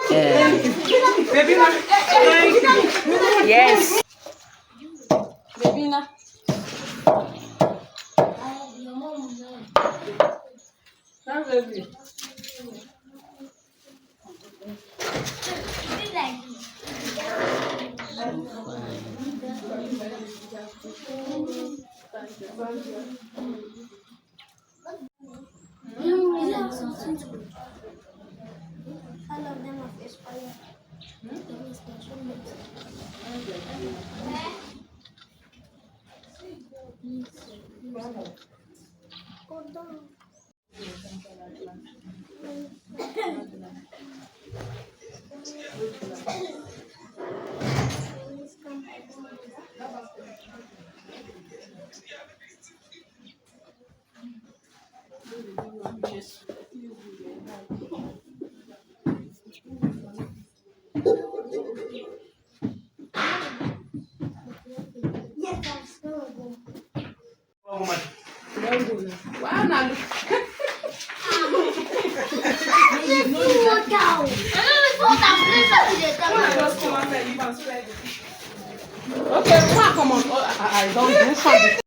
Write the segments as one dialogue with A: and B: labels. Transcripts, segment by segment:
A: Baby, thank you.
B: Yes.
A: Baby, baby.
C: All of them have expired. Go down. Yes, I'm still
A: Wow, now. Okay, come on. Oh, I don't do something.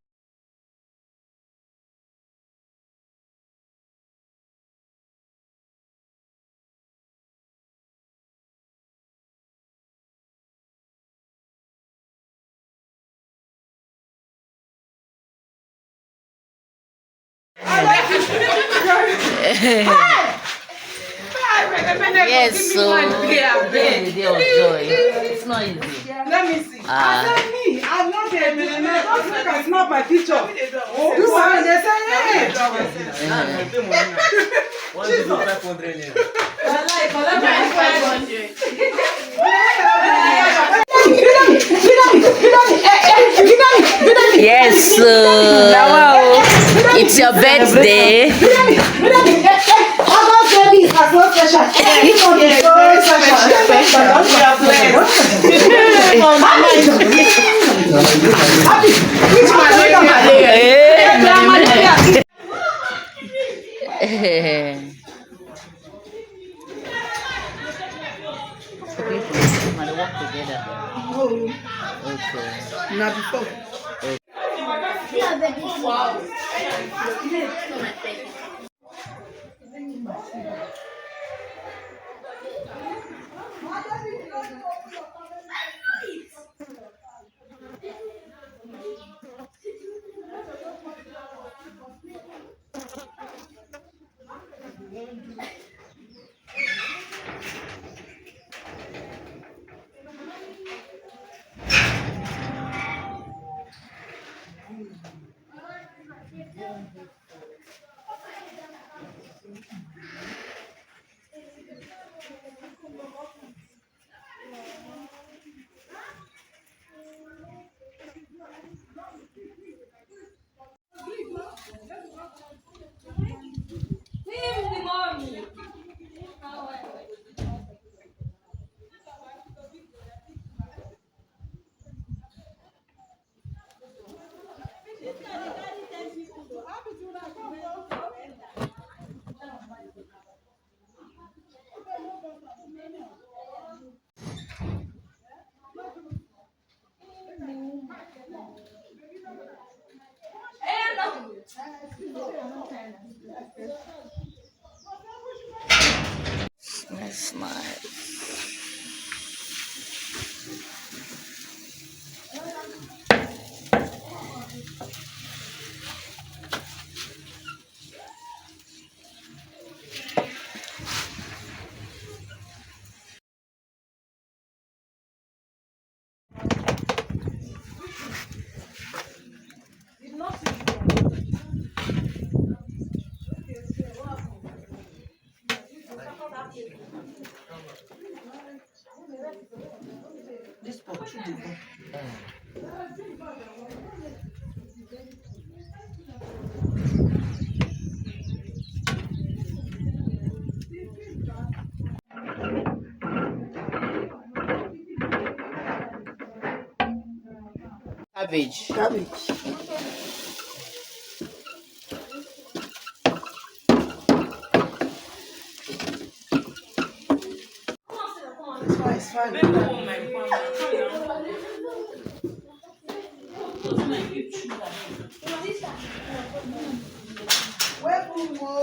B: Yes, so the day of joy. It's not easy.
A: Let me see. I'm not a millionaire. Don't look at not my picture. Oh, this one they say, hey.
D: One is 500 naira.
B: Yes, it's your birthday. They work together. Okay.
A: Not before.
C: Wow.
B: That's nice. Cabbage.
A: It's fine. Where do you go?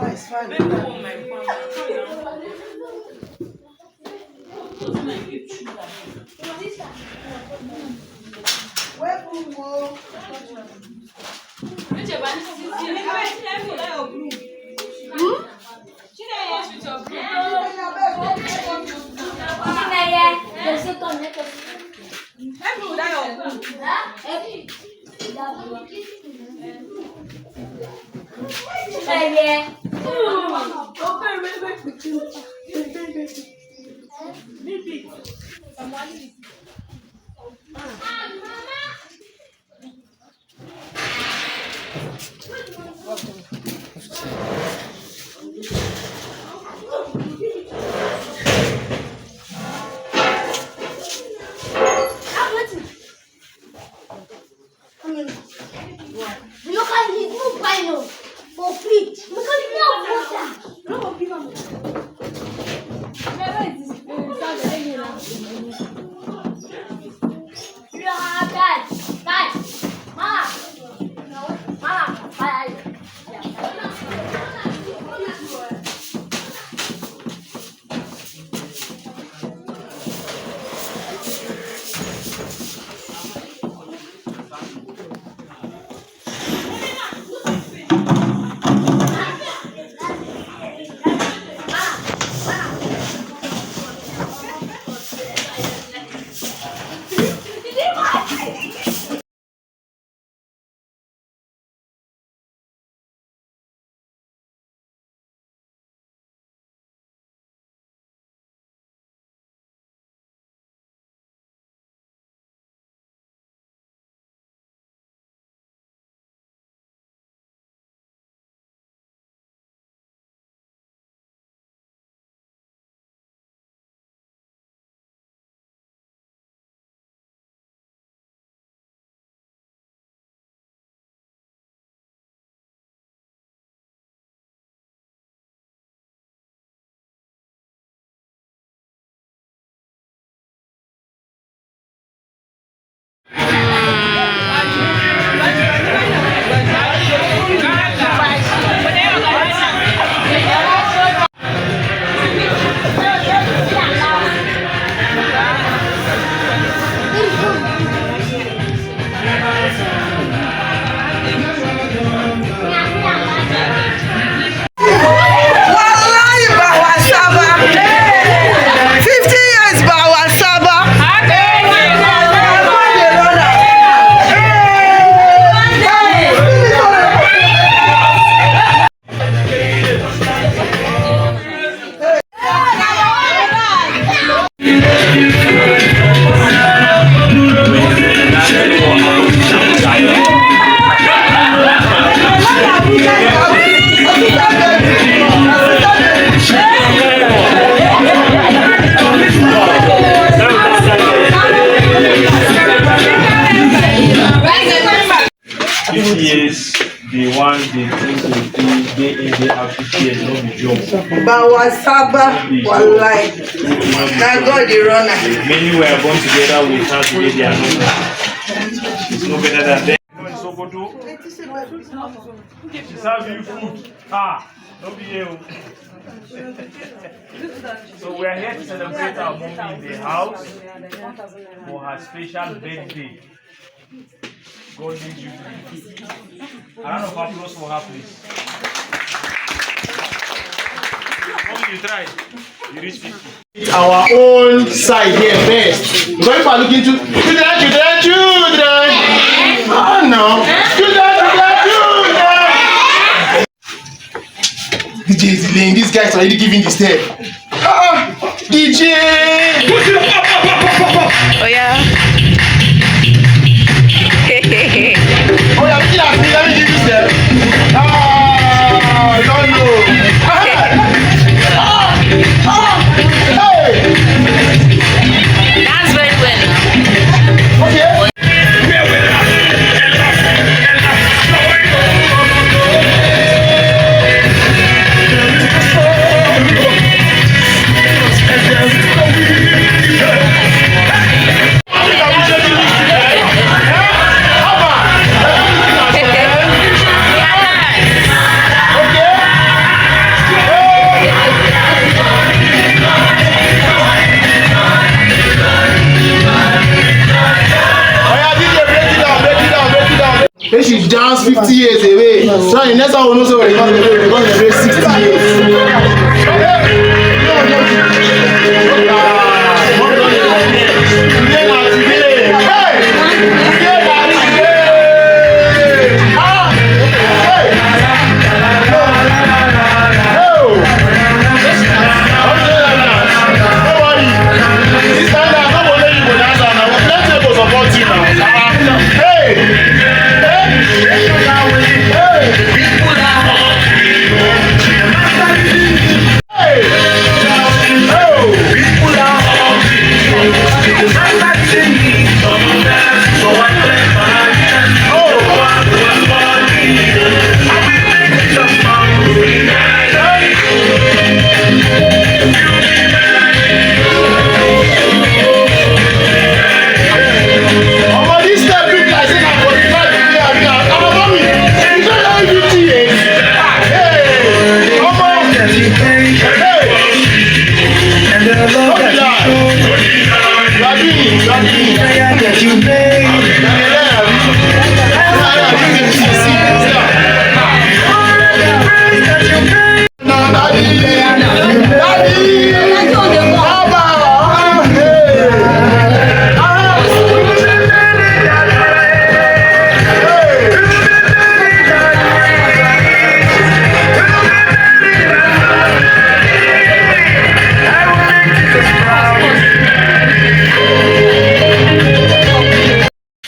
A: It's fine. Where do you go?
E: woman they drink to day in, day out, 50 years, no be job.
A: Bawasaba, wallahi. Now God the runner.
E: Many were born together with her today, they are not. It's no better than them. She serves you food. Don't be here. So we are here to celebrate our mommy in the house for her special birthday. God leads you to the a round of applause for her, please. Mommy, you tried. You reached 50.
F: Our own side here first. Going for looking to children. Oh no. Children. DJ is delaying. These guys are already giving the step. DJ!
B: Oh yeah.
F: Oh yeah, let me give you step. I don't know.
B: That's very well.
F: Okay. They should dance 50 years away. So the next one will know so we're going to be 60 years.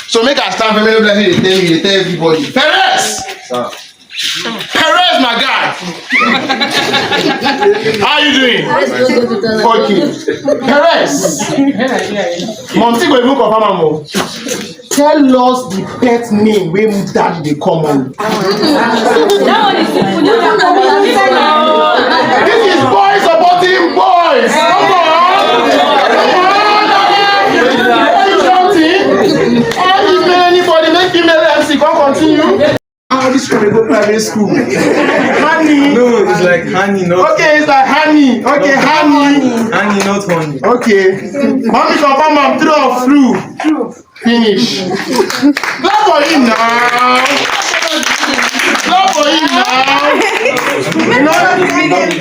F: So make us stand for me, they tell everybody. Perez! Perez, my guy! How you doing? Fuck you. Perez! Mom, see go even confirm am o. Tell us the pet name wey daddy dey call mommy. This is boys supporting boys. Come on! Anybody make female MC come continue? This one go private school. Honey.
D: No, it's like honey, not.
F: Okay, it's like honey. Okay, honey.
D: Honey, not honey.
F: Okay. Mommy confirm I'm through or through? Finish. Clap for him now. Clap for him now.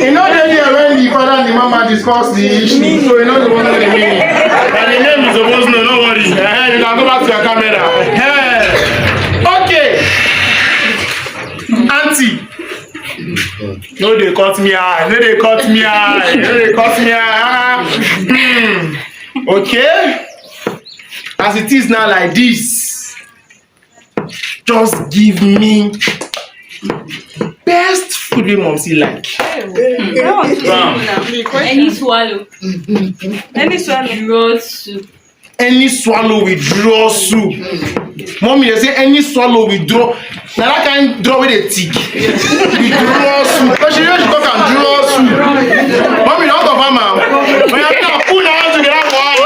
F: You know the day when the father and the mama discuss the issue, so you know the one of the meaning. And the name is supposed to know, no worry. You can go back to your camera. Okay. Auntie. No, they cut me eye. No, they cut me eye. No, they cut me eye. Okay. As it is now like this, just give me best food we mom see like.
B: Any swallow. Any swallow. Raw soup.
F: any swallow withdraw soup. Mommy, they say any swallow withdraw. Now that kind draw with a tick. Withdraw soup. But she know she talk and draw soup. Mommy, don't go farm am. When you have to pull down together for her.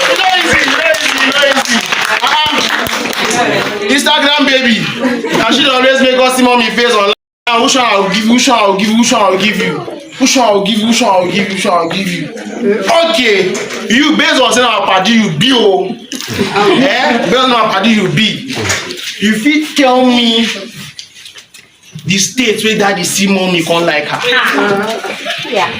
F: It's not easy. Instagram baby. And she always make us see mommy face online. Which one I'll give you, which one I'll give you, which one I'll give you. Which one I'll give you, which one I'll give you, which one I'll give you. Okay, you based on saying our party you be oh. Based on our party you be. You fit tell me the state where daddy see mommy can't like her.
B: Yeah.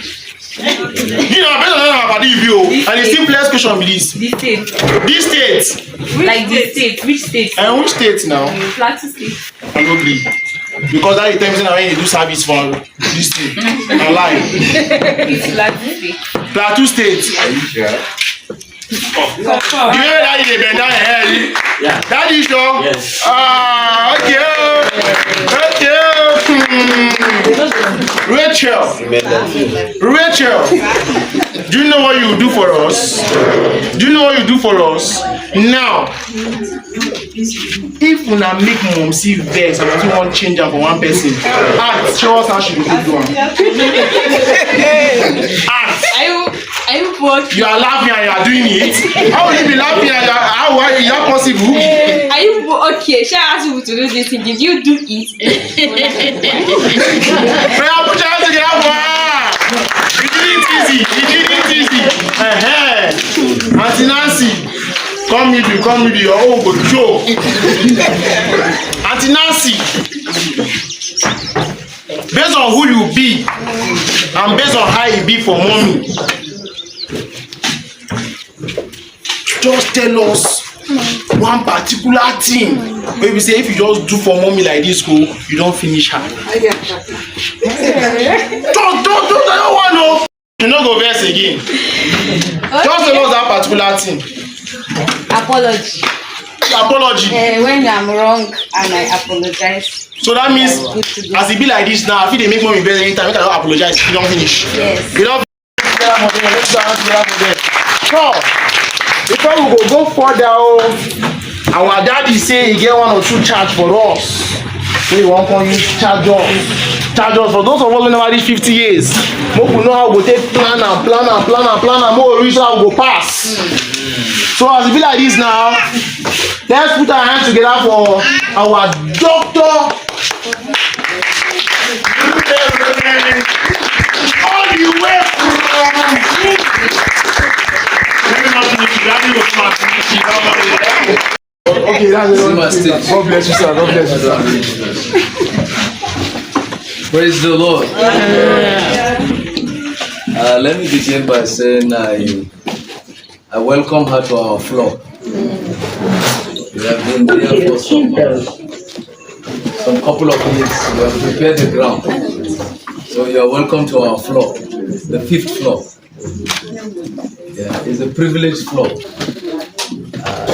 F: You know, based on our party you be oh. And the simplest question be this.
B: This state.
F: This state.
B: Like this state. Which state?
F: And which state now?
B: Plateau State.
F: Probably. Because that is the time when you do service for this thing. I lie.
B: It's Plateau State.
F: Plateau State.
D: Are you sure?
F: You know that is a bend down here.
G: Yeah.
F: That is sure.
G: Yes.
F: Okay. Rachel, do you know what you do for us? Do you know what you do for us? Now, if una make mom see vex and you want change am for one person, ask, show us how she go do am. Ask.
B: Are you both?
F: You are laughing and you are doing it. How will you be laughing and how is that possible?
B: Are you okay? Shall I ask you to do this thing? Did you do it?
F: Put your hands together for her. You did it easy. Auntie Nancy, come with you. Oh, go Joe. Auntie Nancy, based on who you be and based on how you be for mommy, just tell us one particular thing wey be say if you just do for mommy like this school you don finish her. Don't I don't want no. You no go vex again. Okay. Just tell us that particular thing. Apology.
B: When I'm wrong and I apologize.
F: So that means as e be like this now, I fit dey make mommy vex anytime make I don apologize you don finish.
B: Yes.
F: You don finish. So before we go further, our daddy say he get 1 or 2 charge for us. So he wan come use charge us for those of us wey never reach 50 years. Make we know how we go take plan am, make we reach how we go pass. So as e be like this now, let's put our hands together for our doctor. All the way from okay, that's it. God bless you, sir. God bless you, sir.
H: Praise the Lord. Let me begin by saying I welcome her to our floor. We have been there for some couple of minutes. We have prepared the ground. So you are welcome to our floor, the 5th floor. Yeah, it's a privileged floor.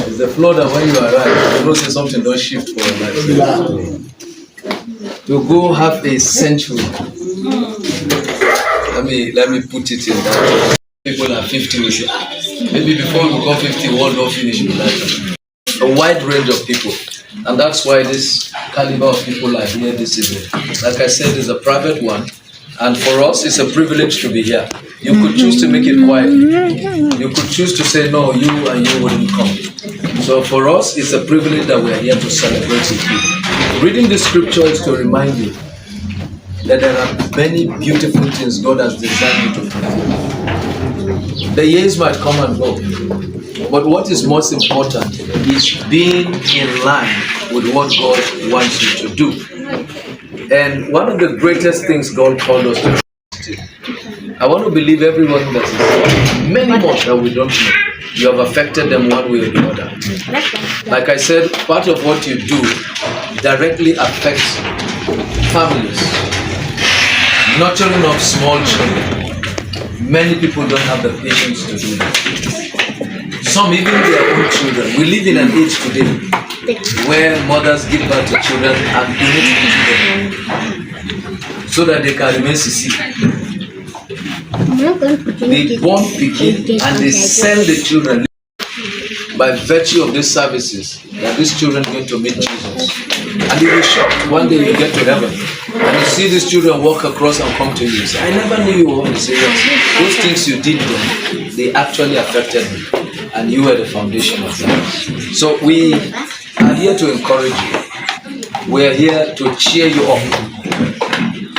H: It's a floor that when you arrive, you know say something don't shift for your life. To go half a century. Let me put it in that. People are 50, we say, maybe before we become 50, one don't finish with that. A wide range of people. And that's why this caliber of people are here this evening. Like I said, it's a private one. And for us, it's a privilege to be here. You could choose to make it quiet. You could choose to say, no, you wouldn't come. So for us, it's a privilege that we are here to celebrate with you. Reading the scripture is to remind you that there are many beautiful things God has designed you to fulfill. The years might come and go, but what is most important is being in line with what God wants you to do. And one of the greatest things God called us to do, I want to believe everyone that is many more that we don't know. You have affected them one way or the other. Like I said, part of what you do directly affects families. Nurturing of small children. Many people don't have the patience to do that. Some even their own children. We live in an age today where mothers give birth to children and donate to them so that they can remain CC. They born pikin and they sell the children. by virtue of these services that these children are going to meet Jesus. And you'll be shocked. One day you get to heaven and you see these children walk across and come to you and say, I never knew you were on serious. Those things you did then, they actually affected me. And you were the foundation of that. So we are here to encourage you. We are here to cheer you up.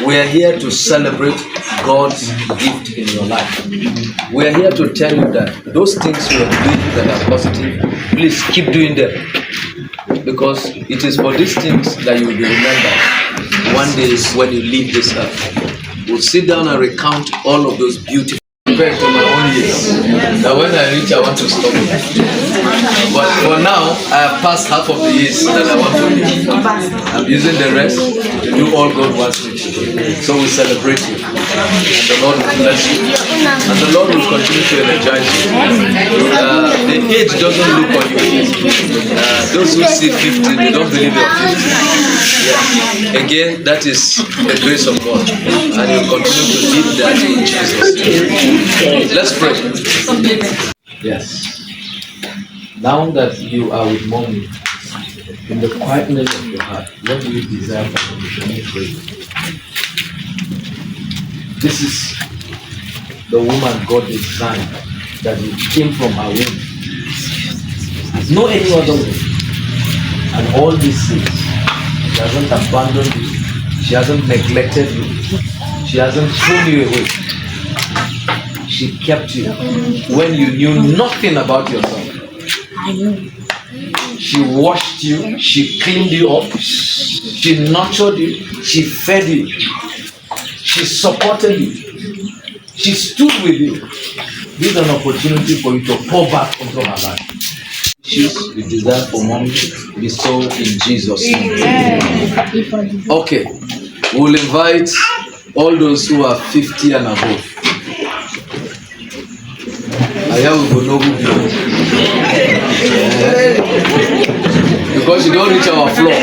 H: We are here to celebrate God's gift in your life. We are here to tell you that those things you are doing that are positive, please keep doing them. Because it is for these things that you will be remembered one day when you leave this earth. We'll sit down and recount all of those beautiful compared to my own years. Now when I reach, I want to stop it. But for now, I have passed half of the years that I want to live. I'm using the rest to do all God wants me to do. So we celebrate you. And the Lord will bless you. And the Lord will continue to energize you. The age doesn't look on you. Those who see 50, they don't believe you're 50. Yeah. Again, that is the grace of God. And you'll continue to live that in Jesus' name. Let's pray. Yes. Now that you are with mommy, in the quietness of your heart, what do you desire from me? Let me pray. This is the woman God designed, that you came from her womb. There's no any other way. And all these things, she hasn't abandoned you. She hasn't neglected you. She hasn't thrown you away. She kept you when you knew nothing about yourself. She washed you, she cleaned you up, she nurtured you, she fed you, she supported you, she stood with you. This is an opportunity for you to pour back into her life. We desire for mommy be so in Jesus' name. Okay, we'll invite all those who are 50 and above. Because you don't reach our floor.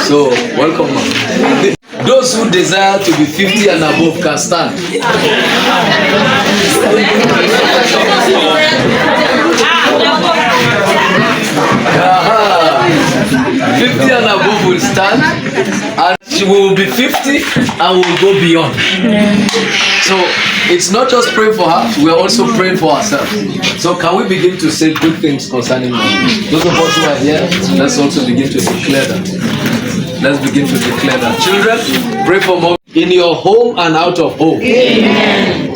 H: So, welcome. Those who desire to be 50 and above can stand. 50 and above will stand, and she will be 50 and will go beyond. So it's not just praying for her, we are also praying for ourselves. So can we begin to say good things concerning her? Those of us who are here, let's also begin to declare that. Let's begin to declare that. Children, pray for more in your home and out of home. Amen.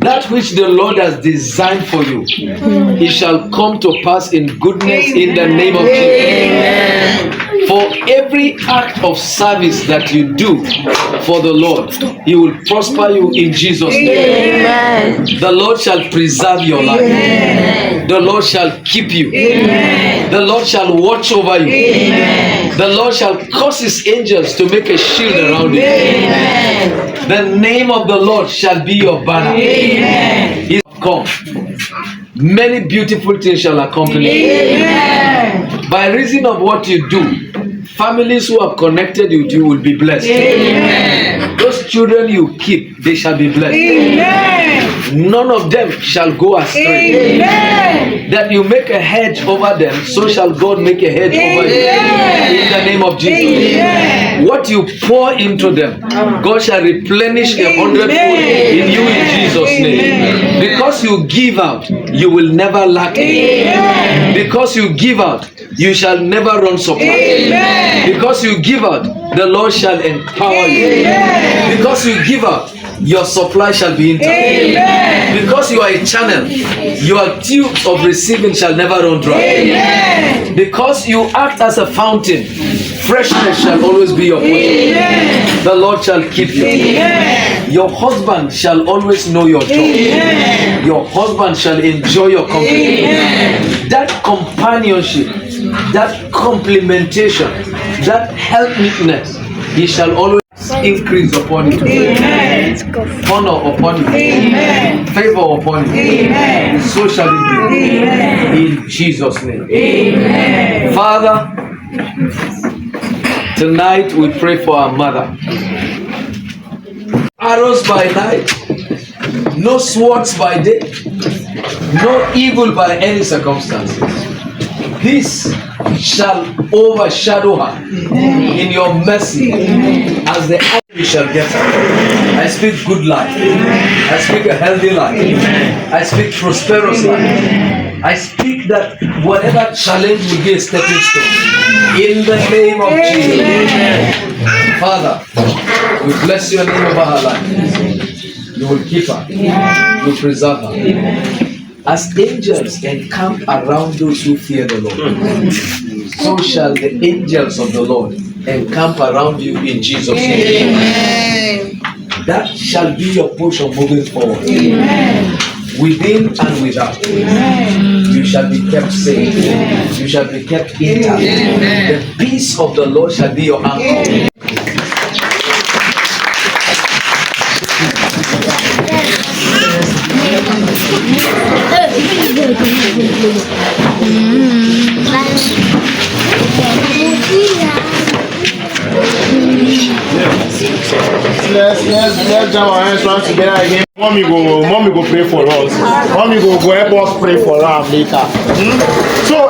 H: That which the Lord has designed for you, it shall come to pass in goodness. Amen. In the name of Jesus. Amen. For every act of service that you do for the Lord, He will prosper you in Jesus' name. Amen. The Lord shall preserve your life. Amen. The Lord shall keep you. Amen. The Lord shall watch over you. Amen. The Lord shall cause His angels to make a shield around you. Amen. The name of the Lord shall be your banner. Amen. He come. Many beautiful things shall accompany you. Amen. By reason of what you do, families who have connected with you will be blessed. Amen. Those children you keep, they shall be blessed. Amen. None of them shall go astray. Amen. That you make a hedge over them, so shall God make a hedge over you. In the name of Jesus. Amen. What you pour into them, God shall replenish a 100-fold in you in Jesus' name. Because you give out, you will never lack anything. Because you give out, you shall never run supply. Amen. Because you give out, the Lord shall empower you. Amen. Because you give out, your supply shall be intact. Amen. Because you are a channel, your tubes of receiving shall never run dry. Amen. Because you act as a fountain, freshness shall always be your portion. The Lord shall keep you. Amen. Your husband shall always know your joy. Amen. Your husband shall enjoy your company. Amen. That companionship, that complementation, that helpmeetness, He shall always increase upon you. Amen. Honor upon you. Amen. Favor upon you. Amen. So shall it be. Amen. In Jesus' name. Amen. Father, tonight we pray for our mother. Arrows by night, no swords by day, no evil by any circumstances. This shall overshadow her in your mercy as the enemy shall get her. I speak good life. I speak a healthy life. I speak prosperous life. I speak that whatever challenge will be a stepping stone. In the name of Jesus. Father, we bless your name over her life. You will keep her. You will preserve her. As angels encamp around those who fear the Lord, so shall the angels of the Lord encamp around you in Jesus' name. Amen. That shall be your portion moving forward. Amen. Within and without. Amen. You shall be kept safe. Amen. You shall be kept intact. Amen. The peace of the Lord shall be your anchor.
F: Let's jam our hands once together again. Mommy go pray for us. Mommy go help us pray for her later. So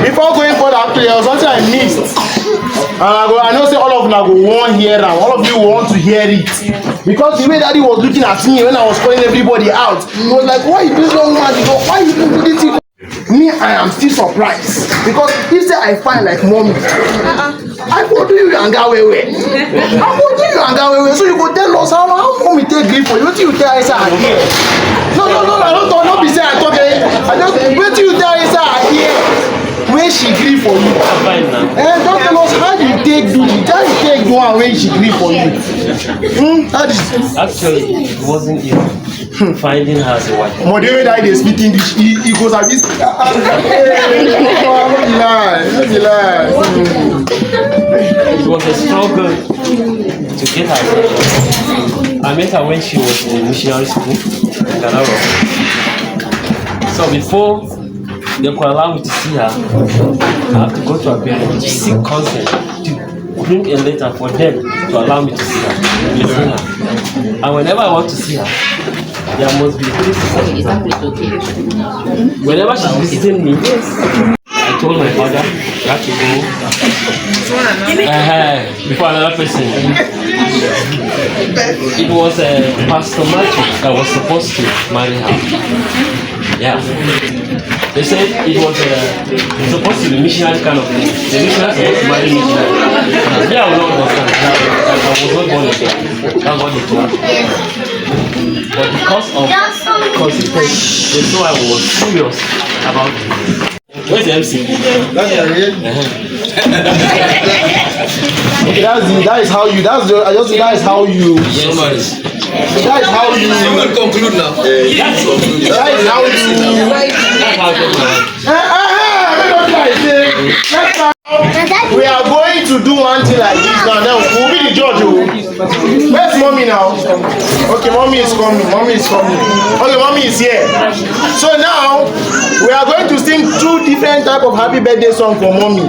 F: before going for that prayer, something I missed. I know say all of you go want hear am. All of you want to hear it. Because the way Daddy was looking at me when I was calling everybody out, he was like, why you this young man? Why you do this thing? Me, I am still surprised. Because he said I find like mommy. I go do you and go away. I go do you and go away. So you go tell us how mommy take grief for you. What do you tell us I hear? No, don't be saying I talk. I just wait till you tell us I hear. When she grieve for you. And don't tell us how you take do it. How you take do one when she grieve for you.
G: Actually, it wasn't easy finding her as a wife.
F: More the way that they speak English, he goes like this.
G: It was a struggle to get her attention. I met her when she was in missionary school in Ghana. So before they could allow me to see her, I have to go to her parents to seek consent to bring a letter for them to allow me to see her. And whenever I want to see her, there must be a place. Whenever she's visiting me, I told my father I have to go before another person. It was Pastor Matthew that was supposed to marry her. Yeah. They said it was supposed to be missionary kind of thing. The missionary supposed to marry missionary. Yeah, I will not understand. I was not born again. That's what they told me. But because of consistency, they saw I was serious about it. Where's the MC?
F: That's okay, that is how you. That is how you.
H: Yes.
F: That is how you.
H: You will conclude now.
F: That is how you. We are going to do one thing like this now. Then we'll be the judge. Where's mommy now? Okay, mommy is coming. Okay, mommy is here. So now we are going to sing two different type of happy birthday song for mommy.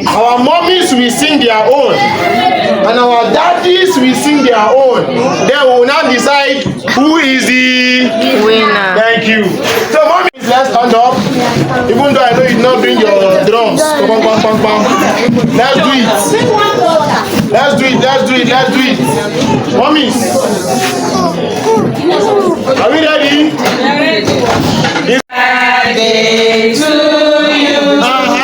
F: Our mommies will sing their own, and our daddies will sing their own. Then we will now decide who is the winner. Thank you. So mommy, let's stand up. Even though I know you did not bring your drums. Let's do it. Mommies, are we ready?
B: Birthday to you. Happy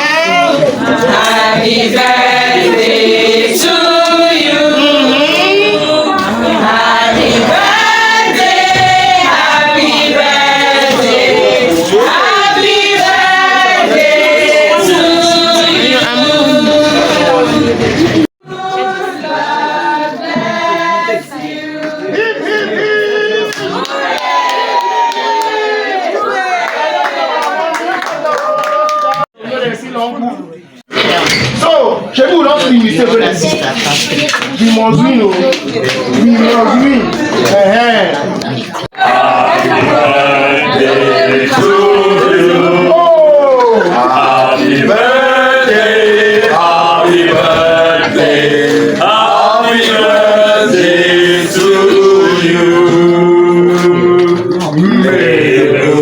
B: birthday to you. Happy birthday. Happy birthday to you.
F: So, Shebu will not be mistaken as sister. We must win.
E: Happy birthday to you.
F: Oh!
E: Happy birthday. Happy birthday. Happy birthday to you. May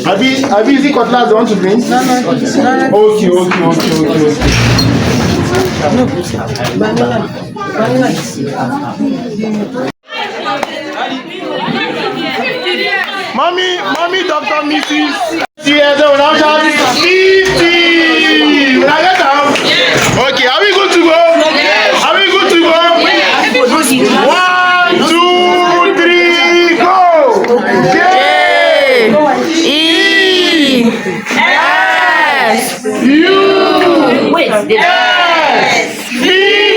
F: Abi, is it cutlass you want to bring? No. Okay. Mommy, Dr. Mrs. Yes, we now shout 50. When I get down. Okay, are we good to go? Yes. Are we good to go? Yes. 1, 2, 3, go.
B: E S
F: U
B: Wait.
F: S 50.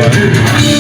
C: Thank you.